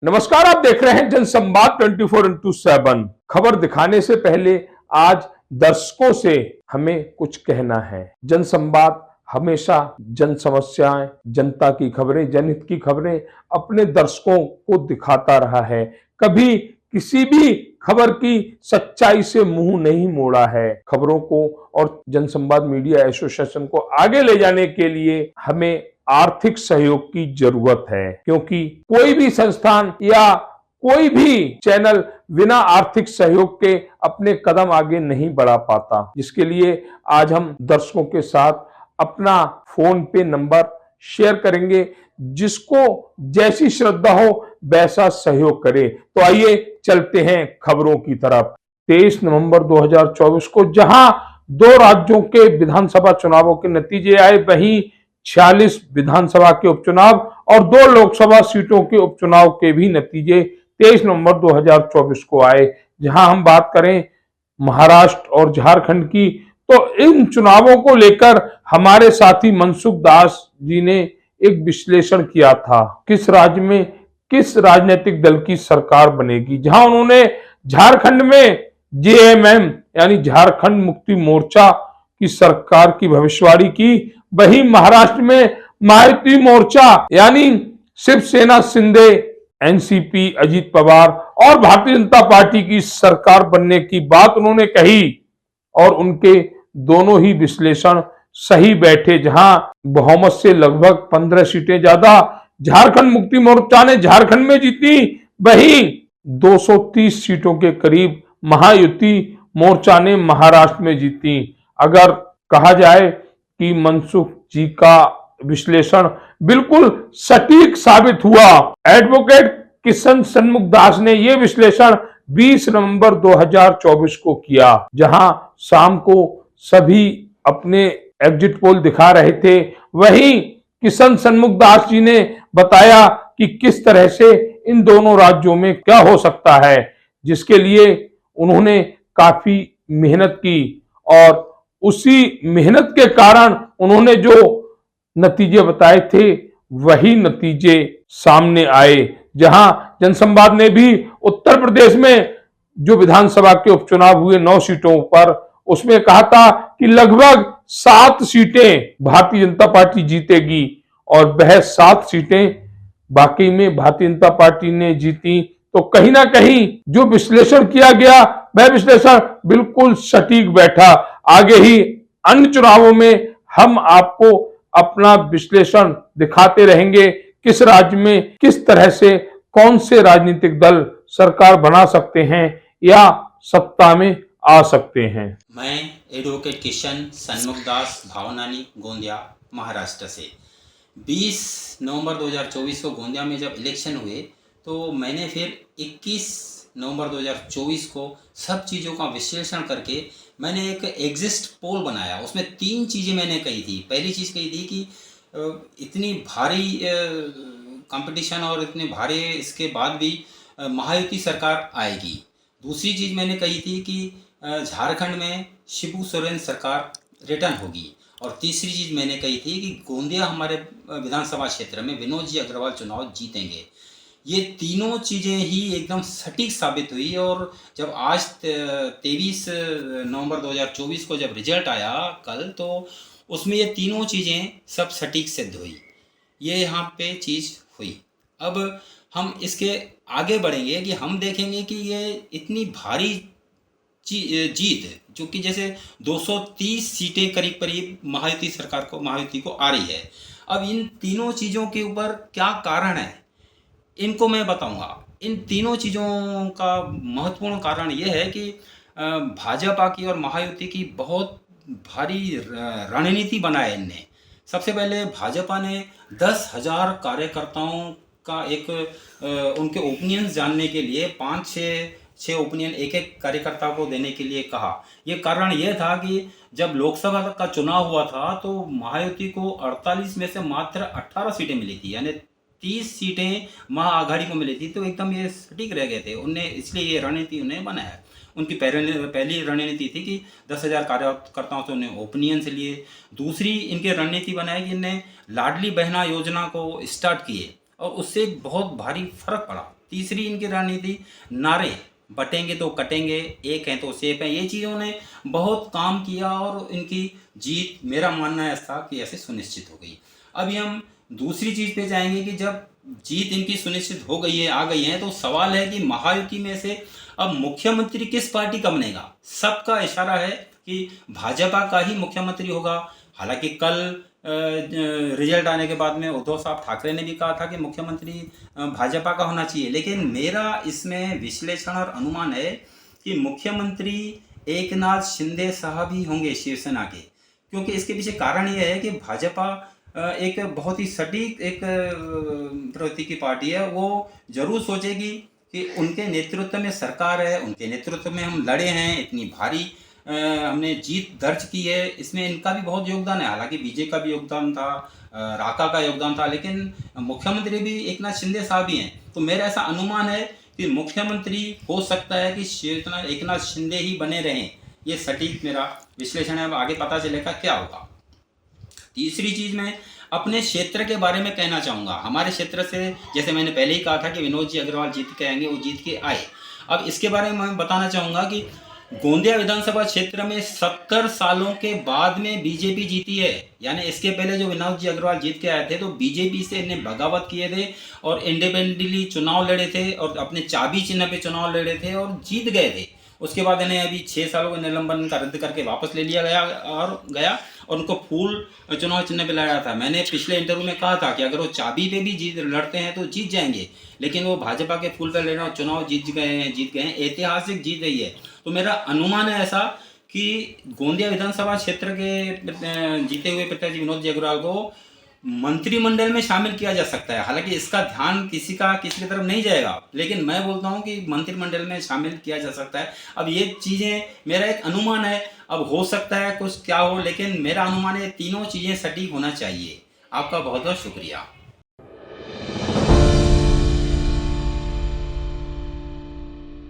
नमस्कार, आप देख रहे हैं जनसंवाद 24x7। खबर दिखाने से पहले आज दर्शकों से हमें कुछ कहना है। जनसंवाद हमेशा जन समस्याएं, जनता की खबरें, जनहित की खबरें अपने दर्शकों को दिखाता रहा है। कभी किसी भी खबर की सच्चाई से मुंह नहीं मोड़ा है। खबरों को और जनसंवाद मीडिया एसोसिएशन को आगे ले जाने के लिए हमें आर्थिक सहयोग की जरूरत है, क्योंकि कोई भी संस्थान या कोई भी चैनल बिना आर्थिक सहयोग के अपने कदम आगे नहीं बढ़ा पाता। जिसके लिए आज हम दर्शकों के साथ अपना फोन पे नंबर शेयर करेंगे, जिसको जैसी श्रद्धा हो वैसा सहयोग करे। तो आइए चलते हैं खबरों की तरफ। 23 नवंबर 2024 को जहां 2 राज्यों के विधानसभा चुनावों के नतीजे आए, वहीं 46 विधानसभा के उपचुनाव और 2 लोकसभा सीटों के उपचुनाव के भी नतीजे 23 नवंबर 2024 को आए। जहां हम बात करें महाराष्ट्र और झारखंड की, तो इन चुनावों को लेकर हमारे साथी मनसुख दास जी ने एक विश्लेषण किया था। किस राज्य में किस राजनीतिक दल की सरकार बनेगी। जहां उन्होंने झारखंड में जेएमएम यानी झारखंड मुक्ति मोर्चा की सरकार की भविष्यवाणी की, वहीं महाराष्ट्र में महायुति मोर्चा यानी शिवसेना शिंदे, एनसीपी अजीत पवार और भारतीय जनता पार्टी की सरकार बनने की बात उन्होंने कही और उनके दोनों ही विश्लेषण सही बैठे। जहां बहुमत से लगभग 15 सीटें ज्यादा झारखंड मुक्ति मोर्चा ने झारखंड में जीती, वहीं 230 सीटों के करीब महायुति मोर्चा ने महाराष्ट्र में जीती। अगर कहा जाए कि मनसुख जी का विश्लेषण बिल्कुल सटीक साबित हुआ। एडवोकेट किशन सन्मुख दास ने यह विश्लेषण 20 नवंबर 2024 को किया, जहां शाम को सभी अपने एग्जिट पोल दिखा रहे थे। वहीं किशन सन्मुख दास जी ने बताया कि किस तरह से इन दोनों राज्यों में क्या हो सकता है, जिसके लिए उन्होंने काफी मेहनत की और उसी मेहनत के कारण उन्होंने जो नतीजे बताए थे वही नतीजे सामने आए। जहां जनसंवाद ने भी उत्तर प्रदेश में जो विधानसभा के उपचुनाव हुए 9 सीटों पर, उसमें कहा था कि लगभग 7 सीटें भारतीय जनता पार्टी जीतेगी और वह 7 सीटें बाकी में भारतीय जनता पार्टी ने जीती। तो कहीं ना कहीं जो विश्लेषण किया गया वह विश्लेषण बिल्कुल सटीक बैठा। आगे ही अन्य चुनावों में हम आपको अपना विश्लेषण दिखाते रहेंगे, किस राज्य में किस तरह से कौन से राजनीतिक दल सरकार बना सकते हैं या सत्ता में आ सकते हैं। मैं एडवोकेट किशन सन्मुख दास भावनानी गोंदिया महाराष्ट्र से 20 नवंबर 2024 को गोंदिया में जब इलेक्शन हुए तो मैंने फिर 21 नवंबर 2024 को सब चीज़ों का विश्लेषण करके मैंने एक एग्जिस्ट पोल बनाया। उसमें 3 चीज़ें मैंने कही थी। पहली चीज़ कही थी कि इतनी भारी कंपटीशन और इतने भारी इसके बाद भी महायुति सरकार आएगी। दूसरी चीज़ मैंने कही थी कि झारखंड में शिबू सोरेन सरकार रिटर्न होगी। और तीसरी चीज़ मैंने कही थी कि गोंदिया हमारे विधानसभा क्षेत्र में विनोद जी अग्रवाल चुनाव जीतेंगे। ये तीनों चीज़ें ही एकदम सटीक साबित हुई और जब आज 23 नवंबर 2024 को जब रिजल्ट आया कल, तो उसमें ये तीनों चीज़ें सब सटीक सिद्ध हुई। ये यहाँ पे चीज़ हुई। अब हम इसके आगे बढ़ेंगे कि हम देखेंगे कि ये इतनी भारी जीत, जो कि जैसे 230 सीटें करीब करीब महायुति को आ रही है। अब इन तीनों चीज़ों के ऊपर क्या कारण है इनको मैं बताऊंगा। इन तीनों चीज़ों का महत्वपूर्ण कारण यह है कि भाजपा की और महायुति की बहुत भारी रणनीति बनाया इनने। सबसे पहले भाजपा ने 10,000 कार्यकर्ताओं का एक उनके ओपिनियंस जानने के लिए 5-6 ओपिनियन एक कार्यकर्ता को देने के लिए कहा। ये कारण यह था कि जब लोकसभा का चुनाव हुआ था तो महायुति को 48 में से मात्र 18 सीटें मिली थी, यानी 30 सीटें महाआघाड़ी को मिली थी। तो एकदम ये सटीक रह गए थे उनने, इसलिए ये रणनीति उन्हें बनाया। उनकी पहली रणनीति थी कि 10,000 कार्यकर्ताओं से उन्हें ओपिनियन से लिए। दूसरी इनकी रणनीति बनाई कि इन्हें लाडली बहना योजना को स्टार्ट किए और उससे बहुत भारी फर्क पड़ा। तीसरी इनकी रणनीति नारे, बटेंगे तो कटेंगे, एक हैं तो सेफ हैं, ये चीज़ों ने बहुत काम किया और इनकी जीत, मेरा मानना ऐसा कि ऐसे सुनिश्चित हो गई। अभी हम दूसरी चीज़ पे जाएंगे कि जब जीत इनकी सुनिश्चित हो गई है, आ गई है, तो सवाल है कि महायुति में से अब मुख्यमंत्री किस पार्टी का बनेगा। सबका इशारा है कि भाजपा का ही मुख्यमंत्री होगा। हालांकि कल रिजल्ट आने के बाद में उद्धव साहब ठाकरे ने भी कहा था कि मुख्यमंत्री भाजपा का होना चाहिए, लेकिन मेरा इसमें विश्लेषण और अनुमान है कि मुख्यमंत्री एकनाथ शिंदे साहब ही होंगे शिवसेना के, क्योंकि इसके पीछे कारण यह है कि भाजपा एक बहुत ही सटीक एक प्रवृत्ति की पार्टी है। वो जरूर सोचेगी कि उनके नेतृत्व में सरकार है, उनके नेतृत्व में हम लड़े हैं, इतनी भारी हमने जीत दर्ज की है, इसमें इनका भी बहुत योगदान है। हालांकि बीजेपी का भी योगदान था, राका का योगदान था, लेकिन मुख्यमंत्री भी एकनाथ शिंदे साहब ही हैं। तो मेरा ऐसा अनुमान है कि मुख्यमंत्री हो सकता है कि शिवसेना एकनाथ शिंदे ही बने रहें। ये सटीक मेरा विश्लेषण है, अब आगे पता चलेगा क्या होगा। तीसरी चीज़ मैं अपने क्षेत्र के बारे में कहना चाहूँगा। हमारे क्षेत्र से, जैसे मैंने पहले ही कहा था कि विनोद जी अग्रवाल जीत के आएंगे, वो जीत के आए। अब इसके बारे में मैं बताना चाहूँगा कि गोंदिया विधानसभा क्षेत्र में 70 सालों के बाद में बीजेपी जीती है। यानी इसके पहले जो विनोद जी अग्रवाल जीत के आए थे तो बीजेपी से इन्हें बगावत किए थे और इंडिपेंडेंटली चुनाव लड़े थे और अपने चाबी चिन्ह पे चुनाव लड़े थे और जीत गए थे। उसके बाद इन्हें अभी 6 सालों का निलंबन का रद्द करके वापस ले लिया गया और उनको फूल चुनाव चिन्ह पे लड़ा था। मैंने पिछले इंटरव्यू में कहा था कि अगर वो चाबी पे भी लड़ते हैं तो जीत जाएंगे, लेकिन वो भाजपा के फूल पे लड़ना, चुनाव जीत गए हैं, ऐतिहासिक जीत रही है। तो मेरा अनुमान है ऐसा कि गोंदिया विधानसभा क्षेत्र के जीते हुए प्रत्याशी विनोद जी अग्रवाल को मंत्रिमंडल में शामिल किया जा सकता है। हालांकि इसका ध्यान किसी की तरफ नहीं जाएगा, लेकिन मैं बोलता हूं कि मंत्रिमंडल में शामिल किया जा सकता है। अब ये चीज़ें मेरा एक अनुमान है, अब हो सकता है कुछ क्या हो, लेकिन मेरा अनुमान है तीनों चीज़ें सटीक होना चाहिए। आपका बहुत बहुत शुक्रिया।